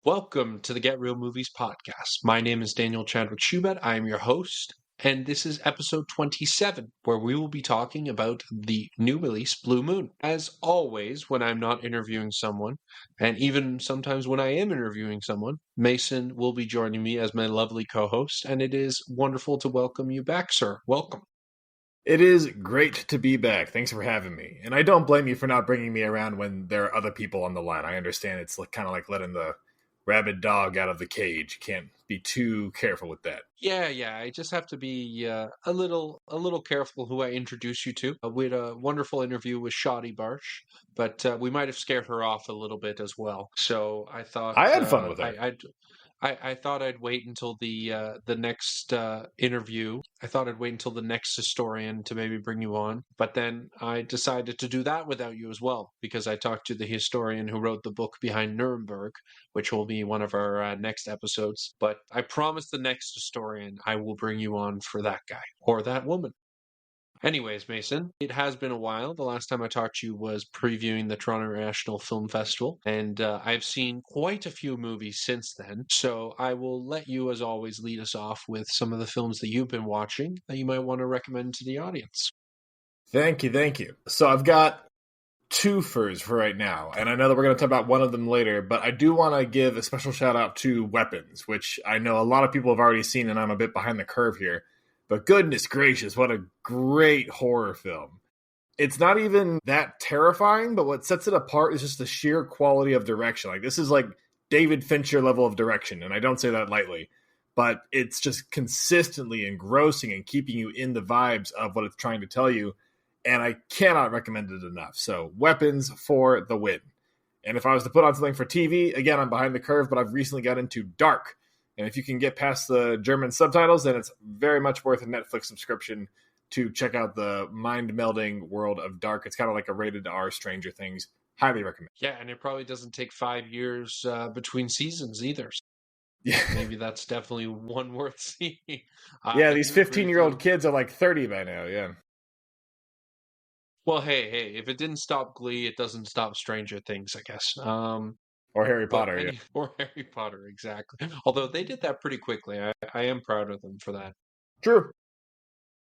Welcome to the Get Real Movies podcast. My name is Daniel Chadwick Schubert. I am your host, and this is episode 27, where we will be talking about the new release, Blue Moon. As always, when I'm not interviewing someone, and even sometimes when I am interviewing someone, Mason will be joining me as my lovely co-host, and it is wonderful to welcome you back, sir. Welcome. It is great to be back. Thanks for having me. And I don't blame you for not bringing me around when there are other people on the line. I understand it's kind of like letting the rabid dog out of the cage. You can't be too careful with that. Yeah. I just have to be a little careful who I introduce you to. We had a wonderful interview with Shoddy Barsh, but we might have scared her off a little bit as well. So I thought I had fun with her. I thought I'd wait until the next interview. I thought I'd wait until the next historian to maybe bring you on. But then I decided to do that without you as well, because I talked to the historian who wrote the book behind Nuremberg, which will be one of our next episodes. But I promise the next historian I will bring you on for that guy or that woman. Anyways, Mason, it has been a while. The last time I talked to you was previewing the Toronto International Film Festival, and I've seen quite a few movies since then. So I will let you, as always, lead us off with some of the films that you've been watching that you might want to recommend to the audience. Thank you. So I've got two for right now, and I know that we're going to talk about one of them later, but I do want to give a special shout out to Weapons, which I know a lot of people have already seen, and I'm a bit behind the curve here. But goodness gracious, what a great horror film. It's not even that terrifying, but what sets it apart is just the sheer quality of direction. Like, this is like David Fincher level of direction, and I don't say that lightly. But it's just consistently engrossing and keeping you in the vibes of what it's trying to tell you. And I cannot recommend it enough. So, Weapons for the win. And if I was to put on something for TV, again, I'm behind the curve, but I've recently got into Dark. And if you can get past the German subtitles, then it's very much worth a Netflix subscription to check out the mind-melding world of Dark. It's kind of like a rated R Stranger Things. Highly recommend. Yeah, and it probably doesn't take 5 years between seasons either. Yeah. Maybe that's definitely one worth seeing. Yeah, these 15-year-old kids are like 30 by now, yeah. Well, hey, if it didn't stop Glee, it doesn't stop Stranger Things, I guess. Or Harry Potter, yeah. Or Harry Potter, exactly. Although they did that pretty quickly. I am proud of them for that. True.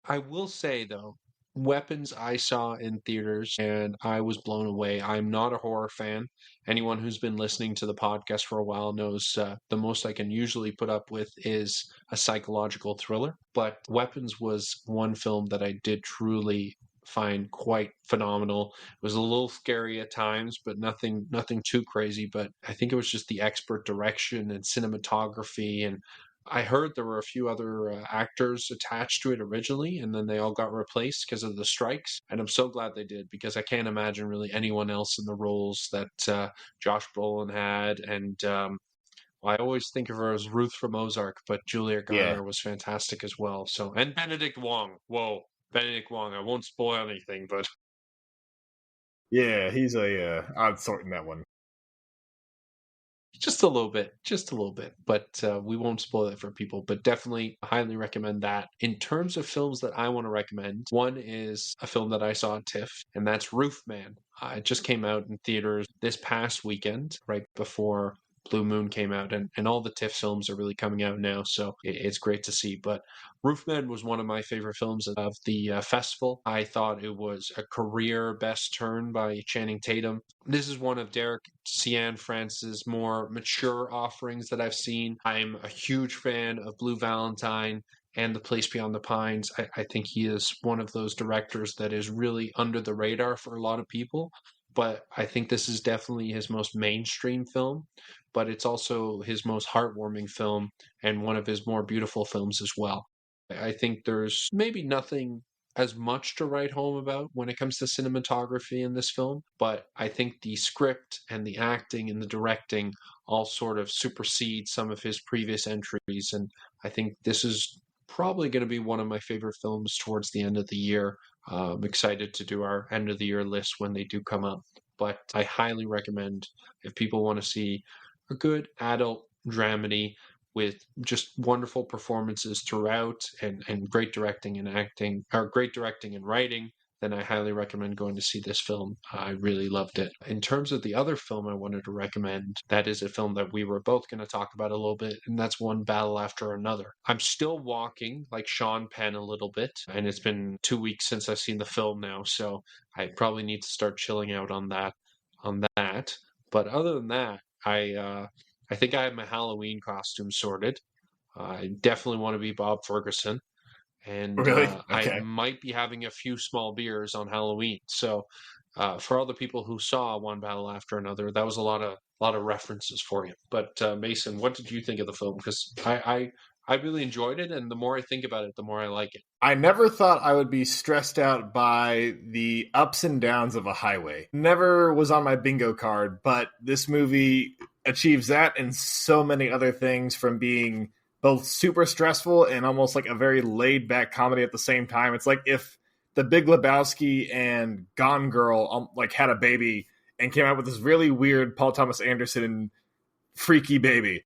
I will say, though, Weapons I saw in theaters and I was blown away. I'm not a horror fan. Anyone who's been listening to the podcast for a while knows the most I can usually put up with is a psychological thriller. But Weapons was one film that I did truly find quite phenomenal. It was a little scary at times, but nothing too crazy. But I think it was just the expert direction and cinematography, and I heard there were a few other actors attached to it originally, and then they all got replaced because of the strikes. And I'm so glad they did, because I can't imagine really anyone else in the roles that Josh Brolin had. And well, I always think of her as Ruth from Ozark, but Julia Garner was fantastic as well. So, and Benedict Wong. Whoa, Benedict Wong. I won't spoil anything, but yeah, he's a odd sort in that one. just a little bit, but we won't spoil it for people, but definitely highly recommend that. In terms of films that I want to recommend, one is a film that I saw at TIFF, and that's Roofman. It just came out in theaters this past weekend, right before Blue Moon came out, and all the TIFF films are really coming out now, so it's great to see. But Roofman was one of my favorite films of the festival. I thought it was a career best turn by Channing Tatum. This is one of Derek Cianfrance's more mature offerings that I've seen. I'm a huge fan of Blue Valentine and The Place Beyond the Pines. I think he is one of those directors that is really under the radar for a lot of people. But I think this is definitely his most mainstream film, but it's also his most heartwarming film and one of his more beautiful films as well. I think there's maybe nothing as much to write home about when it comes to cinematography in this film, but I think the script and the acting and the directing all sort of supersede some of his previous entries, and I think this is probably going to be one of my favorite films towards the end of the year. I'm excited to do our end of the year list when they do come up, but I highly recommend if people want to see a good adult dramedy with just wonderful performances throughout, and great directing and acting, or great directing and writing, then I highly recommend going to see this film. I really loved it. In terms of the other film I wanted to recommend, that is a film that we were both going to talk about a little bit, and that's One Battle After Another. I'm still walking like Sean Penn a little bit, and it's been 2 weeks since I've seen the film now, so I probably need to start chilling out on that. But other than that, I think I have my Halloween costume sorted. I definitely want to be Bob Ferguson, and Really? I Okay. might be having a few small beers on Halloween. So, for all the people who saw One Battle After Another, that was a lot of references for you. But Mason, what did you think of the film? Because I really enjoyed it, and the more I think about it, the more I like it. I never thought I would be stressed out by the ups and downs of a highway. Never was on my bingo card, but this movie achieves that and so many other things, from being both super stressful and almost like a very laid back comedy at the same time. It's like if The Big Lebowski and Gone Girl like had a baby and came out with this really weird Paul Thomas Anderson freaky baby.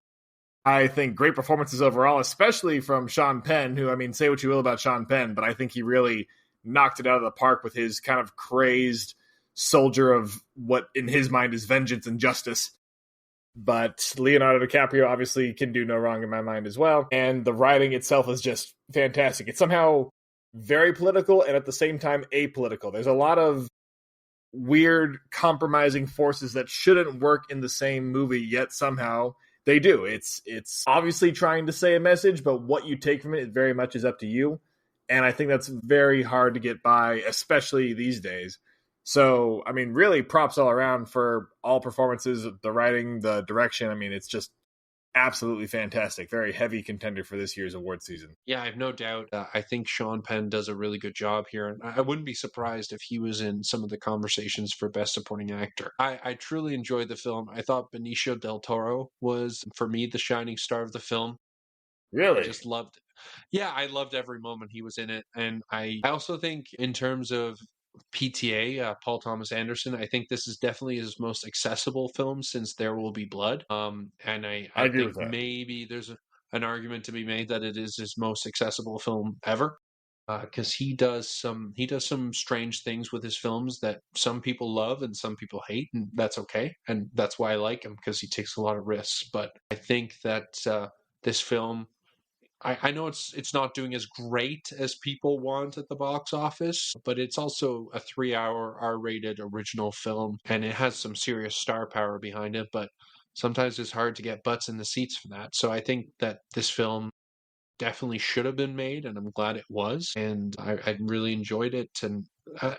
I think great performances overall, especially from Sean Penn, who, I mean, say what you will about Sean Penn, but I think he really knocked it out of the park with his kind of crazed soldier of what in his mind is vengeance and justice. But Leonardo DiCaprio obviously can do no wrong in my mind as well. And the writing itself is just fantastic. It's somehow very political and at the same time apolitical. There's a lot of weird compromising forces that shouldn't work in the same movie, yet somehow they do. It's obviously trying to say a message, but what you take from it very much is up to you. And I think that's very hard to get by, especially these days. So, I mean, really props all around for all performances, the writing, the direction. I mean, it's just absolutely fantastic. Very heavy contender for this year's award season. Yeah, I have no doubt. I think Sean Penn does a really good job here, and I wouldn't be surprised if he was in some of the conversations for Best Supporting Actor. I truly enjoyed the film. I thought Benicio del Toro was, for me, the shining star of the film. Really? I just loved it. Yeah, I loved every moment he was in it, and I also think in terms of PTA, Paul Thomas Anderson, I think this is definitely his most accessible film since There Will Be Blood. And I agree think with that. maybe there's an argument to be made that it is his most accessible film ever. Because he does some strange things with his films that some people love and some people hate, and that's okay. And that's why I like him, because he takes a lot of risks. But I think that this film, I know it's not doing as great as people want at the box office, but it's also a 3-hour R-rated original film, and it has some serious star power behind it, but sometimes it's hard to get butts in the seats for that. So I think that this film definitely should have been made, and I'm glad it was, and I really enjoyed it. And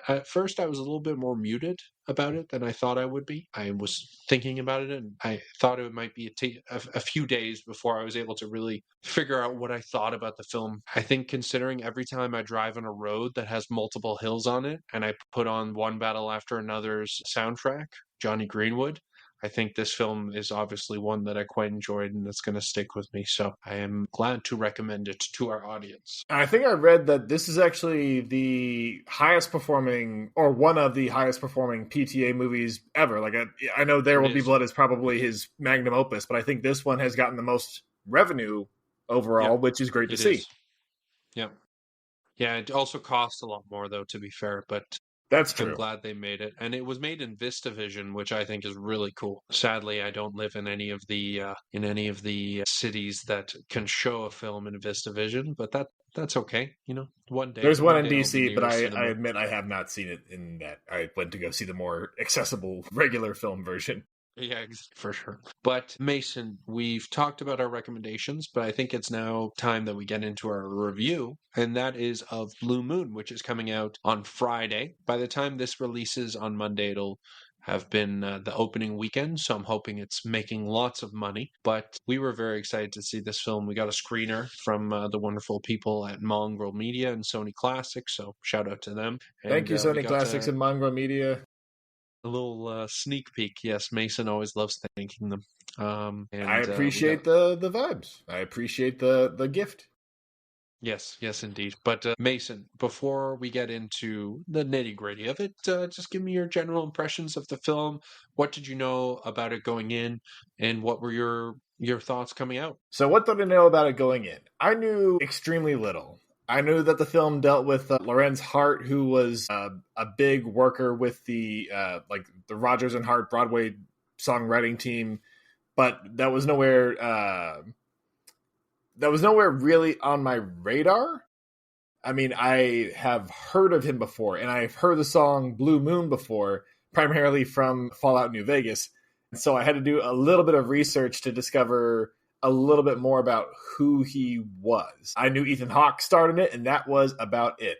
at first I was a little bit more muted about it than I thought I would be. I was thinking about it, and I thought it might be a few days before I was able to really figure out what I thought about the film. I think considering every time I drive on a road that has multiple hills on it, and I put on One Battle After Another's soundtrack, Johnny Greenwood, I think this film is obviously one that I quite enjoyed, and that's going to stick with me. So I am glad to recommend it to our audience. I think I read that this is actually the highest performing, or one of the highest performing PTA movies ever. Like I know There Will Be Blood is probably his magnum opus, but I think this one has gotten the most revenue overall, which is great to see. Yeah. Yeah, it also costs a lot more, though, to be fair, but that's true. I'm glad they made it. And it was made in VistaVision, which I think is really cool. Sadly, I don't live in any of the cities that can show a film in VistaVision, but that's okay. You know, one day. There's one in DC, but I admit I have not seen it in that. I went to go see the more accessible regular film version. Yeah, for sure. But Mason, we've talked about our recommendations, but I think it's now time that we get into our review, and that is of Blue Moon, which is coming out on Friday. By the time this releases on Monday, it'll have been the opening weekend, so I'm hoping it's making lots of money. But we were very excited to see this film. We got a screener from the wonderful people at Mongrel Media and Sony Classics, so shout out to them. Thank you, Sony Classics and Mongrel Media. A little sneak peek. Yes, Mason always loves thanking them. And I appreciate the vibes. I appreciate the gift. Yes, indeed. But Mason, before we get into the nitty gritty of it, just give me your general impressions of the film. What did you know about it going in, and what were your thoughts coming out? So what did I know about it going in? I knew extremely little. I knew that the film dealt with Lorenz Hart, who was a big worker with the Rodgers and Hart Broadway songwriting team, but that was nowhere really on my radar. I mean, I have heard of him before, and I've heard the song Blue Moon before, primarily from Fallout New Vegas. And so I had to do a little bit of research to discover a little bit more about who he was. I knew Ethan Hawke starred in it, and that was about it.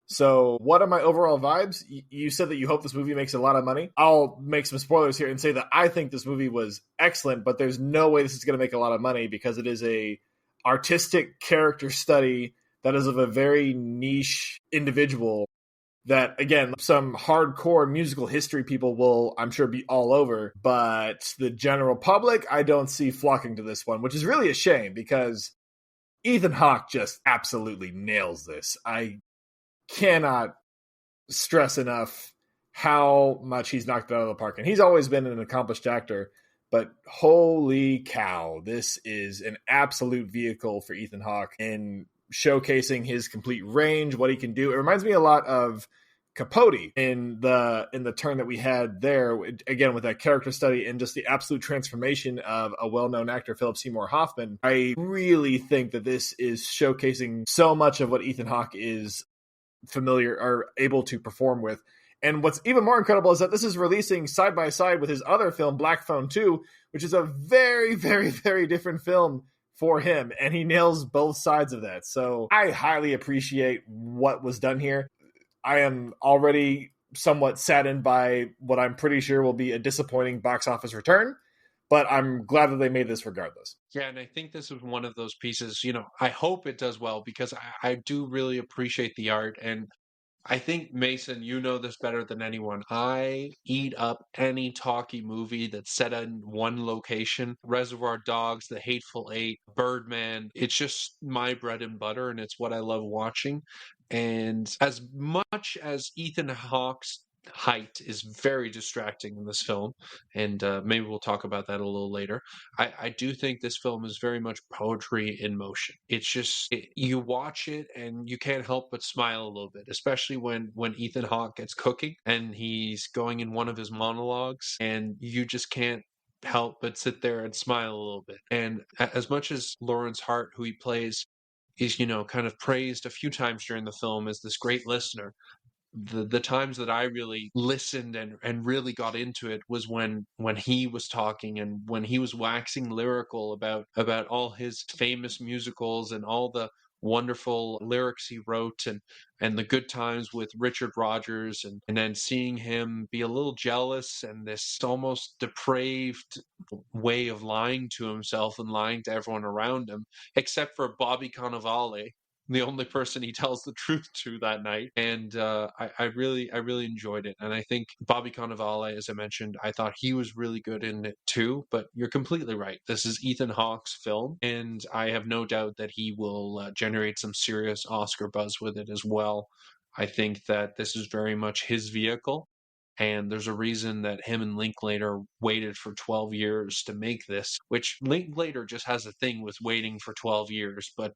So what are my overall vibes? You said that you hope this movie makes a lot of money. I'll make some spoilers here and say that I think this movie was excellent, but there's no way this is going to make a lot of money because it is a artistic character study that is of a very niche individual that, again, some hardcore musical history people will, I'm sure, be all over. But the general public, I don't see flocking to this one, which is really a shame because Ethan Hawke just absolutely nails this. I cannot stress enough how much he's knocked it out of the park. And he's always been an accomplished actor, but holy cow, this is an absolute vehicle for Ethan Hawke in showcasing his complete range, what he can do. It reminds me a lot of Capote in the turn that we had there, again, with that character study and just the absolute transformation of a well-known actor, Philip Seymour Hoffman. I really think that this is showcasing so much of what Ethan Hawke is familiar or able to perform with. And what's even more incredible is that this is releasing side by side with his other film, Black Phone 2, which is a very, very, very different film for him, and he nails both sides of that. So I highly appreciate what was done here. I am already somewhat saddened by what I'm pretty sure will be a disappointing box office return, but I'm glad that they made this regardless. Yeah, and I think this is one of those pieces, I hope it does well because I do really appreciate the art. And I think, Mason, you know this better than anyone. I eat up any talkie movie that's set in one location. Reservoir Dogs, The Hateful Eight, Birdman. It's just my bread and butter, and it's what I love watching. And as much as Ethan Hawke's height is very distracting in this film, and maybe we'll talk about that a little later. I do think this film is very much poetry in motion. It's just you watch it and you can't help but smile a little bit, especially when Ethan Hawke gets cooking and he's going in one of his monologues, and you just can't help but sit there and smile a little bit. And as much as Lawrence Hart, who he plays, is kind of praised a few times during the film as this great listener, the times that I really listened and really got into it was when he was talking and when he was waxing lyrical about all his famous musicals and all the wonderful lyrics he wrote and the good times with Richard Rodgers, and then seeing him be a little jealous and this almost depraved way of lying to himself and lying to everyone around him, except for Bobby Cannavale, the only person he tells the truth to that night. And I really enjoyed it. And I think Bobby Cannavale, as I mentioned, I thought he was really good in it too. But you're completely right. This is Ethan Hawke's film, and I have no doubt that he will generate some serious Oscar buzz with it as well. I think that this is very much his vehicle. And there's a reason that him and Linklater waited for 12 years to make this, which Linklater just has a thing with waiting for 12 years. But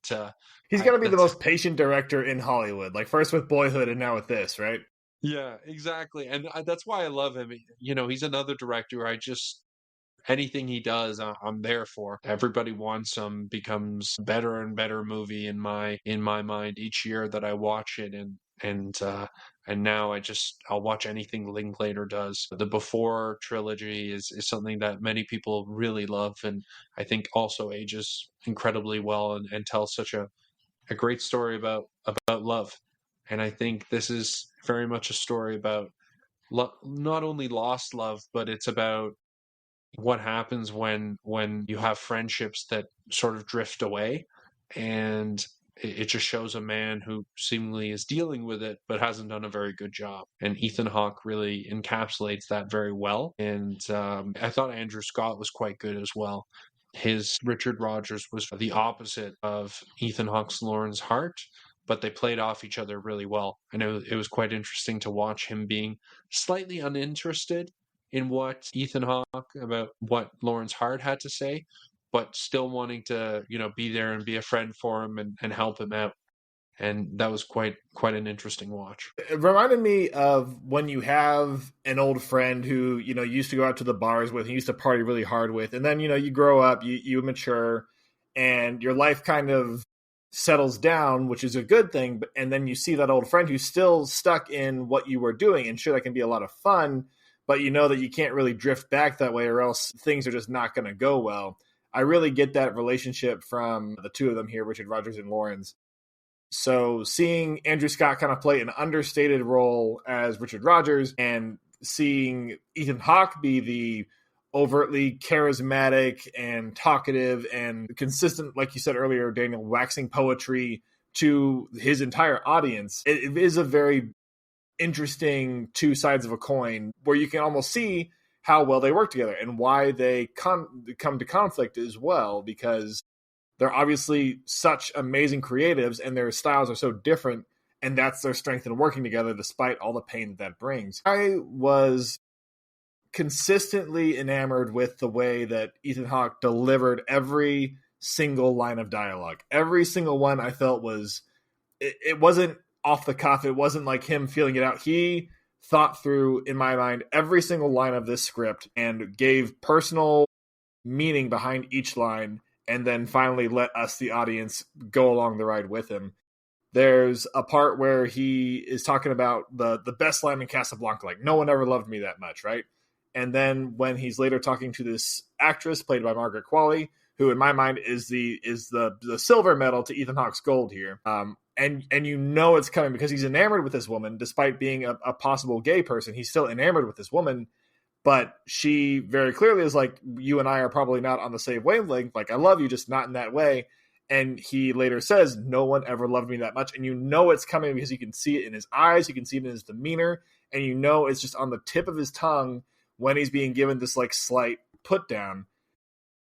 he's got to be the most patient director in Hollywood, like first with Boyhood and now with this, right? Yeah, exactly. And that's why I love him. He's another director. Anything he does, I'm there for. Everybody Wants Some becomes better and better movie in my mind each year that I watch it, and now I'll watch anything Linklater does. The Before trilogy is something that many people really love, and I think also ages incredibly well and tells such a great story about love. And I think this is very much a story about not only lost love, but it's about what happens when you have friendships that sort of drift away, and it just shows a man who seemingly is dealing with it but hasn't done a very good job. And Ethan Hawke really encapsulates that very well. And I thought Andrew Scott was quite good as well. His Richard Rodgers was the opposite of Ethan Hawke's Lawrence Hart, but they played off each other really well. I know it was quite interesting to watch him being slightly uninterested in what Ethan Hawke, about what Lawrence Hart had to say, but still wanting to, be there and be a friend for him and help him out. And that was quite an interesting watch. It reminded me of when you have an old friend who, used to go out to the bars with, and used to party really hard with, and then, you grow up, you mature, and your life kind of settles down, which is a good thing, and then you see that old friend who's still stuck in what you were doing, and sure, that can be a lot of fun, but you know that you can't really drift back that way, or else things are just not going to go well. I really get that relationship from the two of them here, Richard Rodgers and Lawrence. So seeing Andrew Scott kind of play an understated role as Richard Rodgers, and seeing Ethan Hawke be the overtly charismatic and talkative and consistent, like you said earlier, Daniel, waxing poetry to his entire audience, it is a very interesting two sides of a coin where you can almost see how well they work together and why they come to conflict as well, because they're obviously such amazing creatives and their styles are so different, and that's their strength in working together despite all the pain that brings. I was consistently enamored with the way that Ethan Hawke delivered every single line of dialogue. Every single one I felt was, it wasn't off the cuff. It wasn't like him feeling it out. He thought through, in my mind, every single line of this script and gave personal meaning behind each line, and then finally let us, the audience, go along the ride with him. There's a part where he is talking about the best line in Casablanca, like, no one ever loved me that much, right? And then when he's later talking to this actress played by Margaret Qualley, who in my mind is the silver medal to Ethan Hawke's gold here. And you know it's coming because he's enamored with this woman, despite being a possible gay person. He's still enamored with this woman, but she very clearly is like, you and I are probably not on the same wavelength. Like, I love you, just not in that way. And he later says, no one ever loved me that much. And you know it's coming because you can see it in his eyes, you can see it in his demeanor, and you know it's just on the tip of his tongue when he's being given this like slight put down.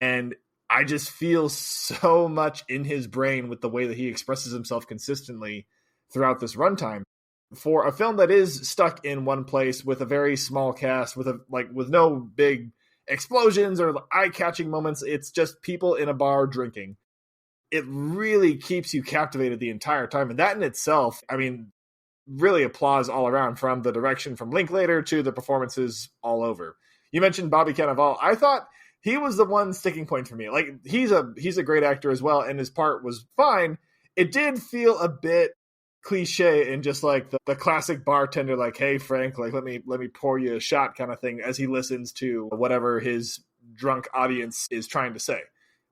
And I just feel so much in his brain with the way that he expresses himself consistently throughout this runtime. For a film that is stuck in one place with a very small cast, with no big explosions or eye-catching moments, it's just people in a bar drinking. It really keeps you captivated the entire time. And that in itself, I mean, really applause all around, from the direction from Linklater to the performances all over. You mentioned Bobby Cannavale. I thought he was the one sticking point for me. Like, he's a great actor as well, and his part was fine. It did feel a bit cliche and just like the classic bartender, like, hey Frank, like let me pour you a shot kind of thing, as he listens to whatever his drunk audience is trying to say,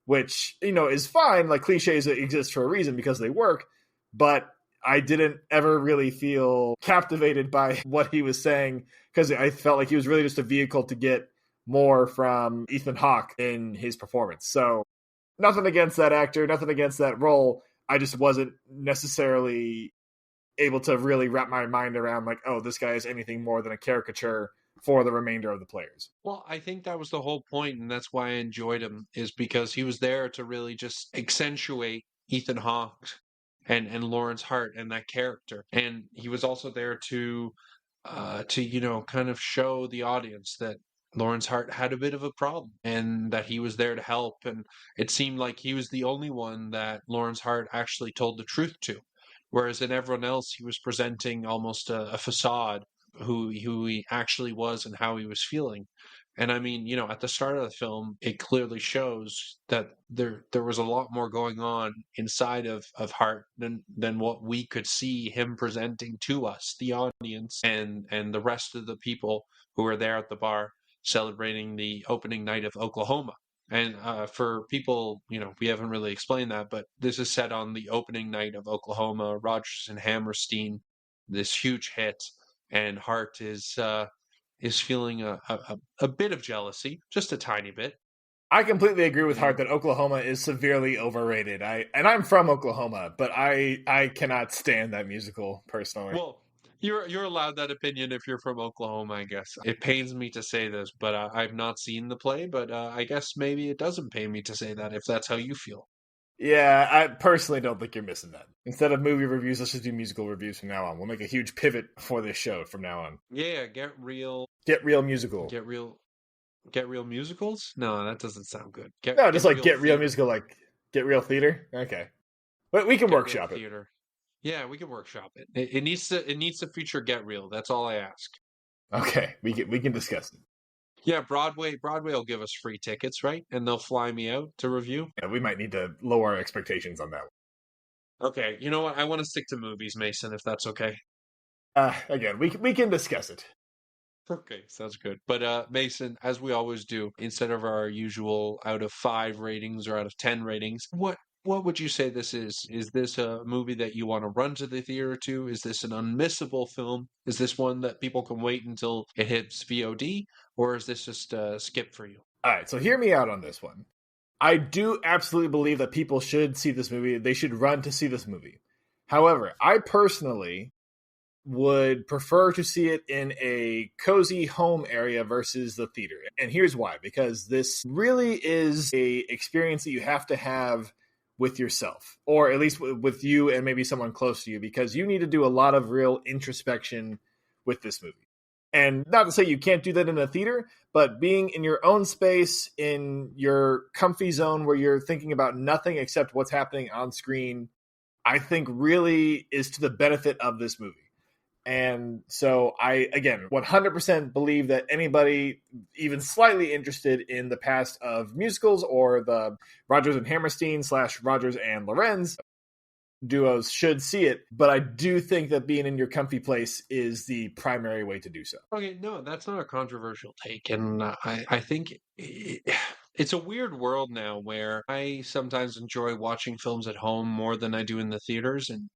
which, is fine. Like, cliches exist for a reason because they work, but I didn't ever really feel captivated by what he was saying, because I felt like he was really just a vehicle to get more from Ethan Hawke in his performance. So nothing against that actor, nothing against that role. I just wasn't necessarily able to really wrap my mind around, like, oh, this guy is anything more than a caricature for the remainder of the players. Well, I think that was the whole point, and that's why I enjoyed him, is because he was there to really just accentuate Ethan Hawke and Lawrence Hart and that character. And he was also there to kind of show the audience that Lawrence Hart had a bit of a problem and that he was there to help. And it seemed like he was the only one that Lawrence Hart actually told the truth to. Whereas in everyone else, he was presenting almost a facade, who he actually was and how he was feeling. And I mean, at the start of the film, it clearly shows that there was a lot more going on inside of Hart than what we could see him presenting to us, the audience, and the rest of the people who were there at the bar celebrating the opening night of Oklahoma. And for people, we haven't really explained that, but this is set on the opening night of Oklahoma, Rodgers and Hammerstein, this huge hit, and Hart is feeling a bit of jealousy, just a tiny bit. I completely agree with Hart that Oklahoma is severely overrated. I'm from Oklahoma, but I cannot stand that musical personally. Well, you're allowed that opinion if you're from Oklahoma, I guess. It pains me to say this, but I've not seen the play, but I guess maybe it doesn't pain me to say that if that's how you feel. Yeah, I personally don't think you're missing that. Instead of movie reviews, let's just do musical reviews from now on. We'll make a huge pivot for this show from now on. Yeah, get real musical. Get real musicals? No, that doesn't sound good. Get real musical, like get real theater. Okay, but we can workshop it. Yeah, we can workshop it. It needs to feature Get Real. That's all I ask. Okay, we can discuss it. Yeah, Broadway will give us free tickets, right? And they'll fly me out to review. Yeah, we might need to lower our expectations on that one. Okay, you know what? I want to stick to movies, Mason, if that's okay. Again, we can discuss it. Okay, sounds good. But Mason, as we always do, instead of our usual out of 5 ratings or out of 10 ratings, what would you say this is? Is this a movie that you want to run to the theater to? Is this an unmissable film? Is this one that people can wait until it hits VOD? Or is this just a skip for you? All right, so hear me out on this one. I do absolutely believe that people should see this movie. They should run to see this movie. However, I personally would prefer to see it in a cozy home area versus the theater. And here's why. Because this really is a experience that you have to have with yourself, or at least with you and maybe someone close to you, because you need to do a lot of real introspection with this movie. And not to say you can't do that in a theater, but being in your own space, in your comfy zone where you're thinking about nothing except what's happening on screen, I think really is to the benefit of this movie. And so I, again, 100% believe that anybody even slightly interested in the past of musicals or the Rodgers and Hammerstein / Rodgers and Lorenz duos should see it. But I do think that being in your comfy place is the primary way to do so. Okay, no, that's not a controversial take. And I think it's a weird world now where I sometimes enjoy watching films at home more than I do in the theaters. And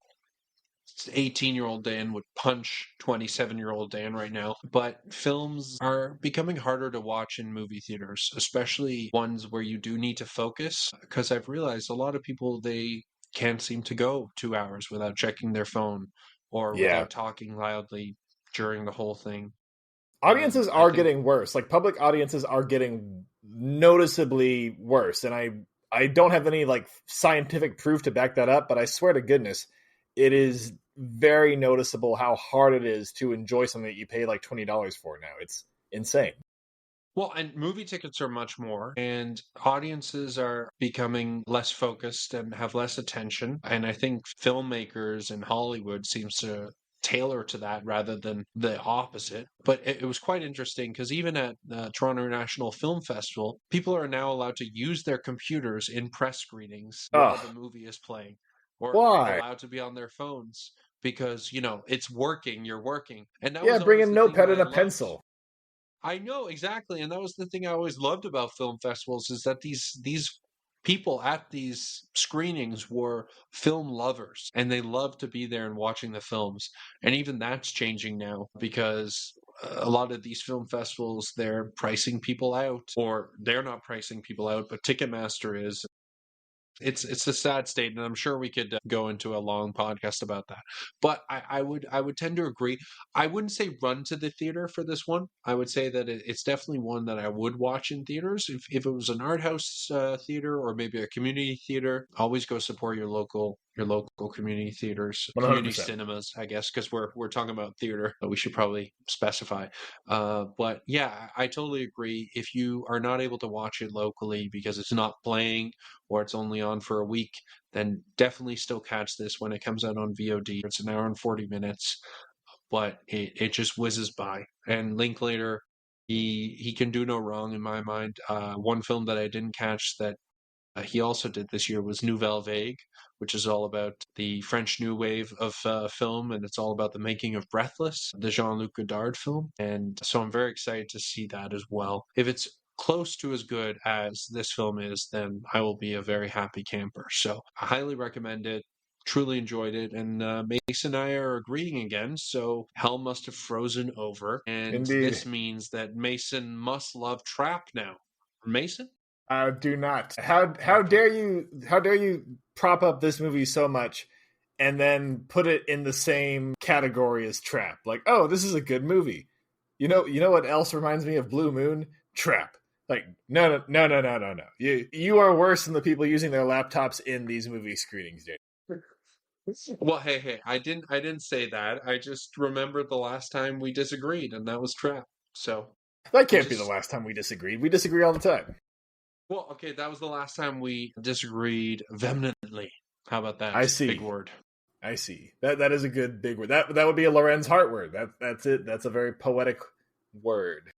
18-year-old Dan would punch 27-year-old Dan right now. But films are becoming harder to watch in movie theaters, especially ones where you do need to focus. Because I've realized a lot of people, they can't seem to go 2 hours without checking their phone or without talking loudly during the whole thing. Audiences are getting worse. Like, public audiences are getting noticeably worse. And I don't have any like scientific proof to back that up, but I swear to goodness, it is very noticeable how hard it is to enjoy something that you pay like $20 for now. It's insane. Well, and movie tickets are much more, and audiences are becoming less focused and have less attention. And I think filmmakers in Hollywood seems to tailor to that rather than the opposite. But it was quite interesting because even at Toronto International Film Festival, people are now allowed to use their computers in press screenings while the movie is playing. Or why? allowed to be on their phones because, it's working, you're working. And that bring a notepad and a pencil. I know, exactly. And that was the thing I always loved about film festivals is that these people at these screenings were film lovers and they loved to be there and watching the films. And even that's changing now because a lot of these film festivals, they're pricing people out, or they're not pricing people out, but Ticketmaster is. It's a sad state, and I'm sure we could go into a long podcast about that. But I would tend to agree. I wouldn't say run to the theater for this one. I would say that it's definitely one that I would watch in theaters. If it was an art house theater or maybe a community theater, always go support your local community theaters, 100%. community cinemas, I guess, because we're talking about theater. We should probably specify. But yeah, I totally agree. If you are not able to watch it locally because it's not playing or it's only on for a week, then definitely still catch this when it comes out on VOD. It's an hour and 40 minutes, but it just whizzes by. And Linklater, he can do no wrong in my mind. One film that I didn't catch that he also did this year was Nouvelle Vague, which is all about the French New Wave of film, and it's all about the making of Breathless, the Jean-Luc Godard film. And so I'm very excited to see that as well. If it's close to as good as this film is, then I will be a very happy camper. So I highly recommend it. Truly enjoyed it, and Mason and I are agreeing again, so hell must have frozen over, and Indeed. This means that Mason must love Trap now. Mason? Do not. How dare you prop up this movie so much and then put it in the same category as Trap? Like, oh, this is a good movie. You know what else reminds me of Blue Moon? Trap. Like, no. You are worse than the people using their laptops in these movie screenings, Jay. Well, hey, I didn't say that. I just remembered the last time we disagreed, and that was Trap. So that can't be the last time we disagreed. We disagree all the time. Well, okay, that was the last time we disagreed vehemently. How about that? I see. Big word. I see. That is a good big word. That would be a Lorenz Hart word. That's it. That's a very poetic word.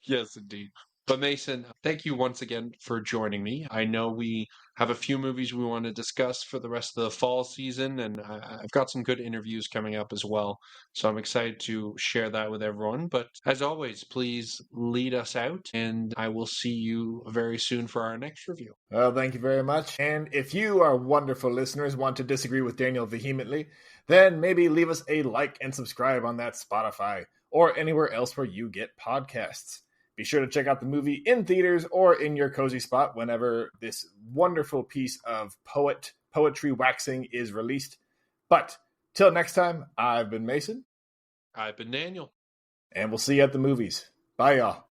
Yes, indeed. But Mason, thank you once again for joining me. I know we have a few movies we want to discuss for the rest of the fall season, and I've got some good interviews coming up as well. So I'm excited to share that with everyone. But as always, please lead us out, and I will see you very soon for our next review. Well, thank you very much. And if you, our wonderful listeners, want to disagree with Daniel vehemently, then maybe leave us a like and subscribe on that Spotify or anywhere else where you get podcasts. Be sure to check out the movie in theaters or in your cozy spot whenever this wonderful piece of poetry waxing is released. But till next time, I've been Mason. I've been Daniel. And we'll see you at the movies. Bye, y'all.